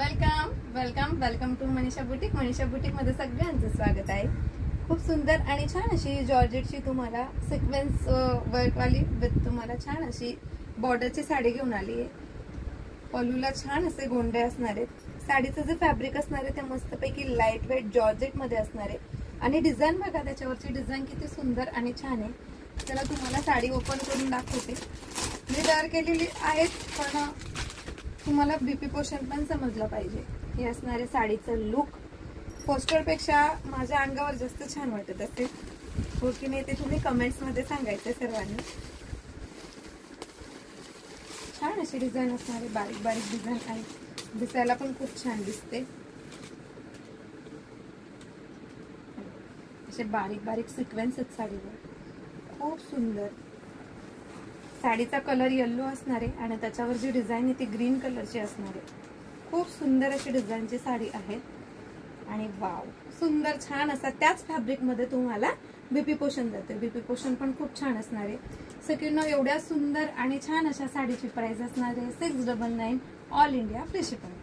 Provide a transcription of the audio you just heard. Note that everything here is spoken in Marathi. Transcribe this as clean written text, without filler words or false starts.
Welcome welcome welcome to Manisha boutique. Manisha boutique मध्ये सगळ्यांचं स्वागत आहे. खूप सुंदर आणि छान अशी जॉर्जेटची तुम्हाला सिक्वेन्स वर्कवाली विथ तुम्हाला छान अशी बॉर्डरची साडी घेऊन आली आहे. पल्लूला छान असे गोंडे असणार आहेत. साडीचं जे फॅब्रिक असणार आहे ते मस्तपैकी लाईट वेट जॉर्जेट मध्ये असणार आहे. आणि डिझाईन बघा, त्याच्यावरची डिझाईन किती सुंदर आणि छान आहे. त्याला तुम्हाला साडी ओपन करून दाखवते. मी तयार केलेली आहेत, पण तुम्हाला बीपी पोर्शन पण समजलं पाहिजे. हे असणारे साडीचं लुक पोस्टरपेक्षा माझ्या अंगावर जास्त छान वाटत असेल, हो की नाही ते तुम्ही कमेंट्स मध्ये सांगायचं सर्वांनी. छान अशी डिझाईन असणारे, बारीक बारीक डिझाईन आहे. दिसायला पण खूप छान दिसते. असे बारीक बारीक सिक्वेन्स आहेत साडीवर, खूप सुंदर. साडीचा कलर येल्लो असणार आहे आणि त्याच्यावर जी डिझाईन आहे ती ग्रीन कलरची असणार आहे. खूप सुंदर अशी डिझाईनची साडी आहे. आणि वाव, सुंदर छान असा त्याच फॅब्रिक मध्ये तुम्हाला बीपी पोषण जाते. बीपी पोषण पण खूप छान असणार आहे. सगळ्यांना एवढ्या सुंदर आणि छान अशा साडीची प्राइस असणार आहे 699 ऑल इंडिया फ्री शिपिंग.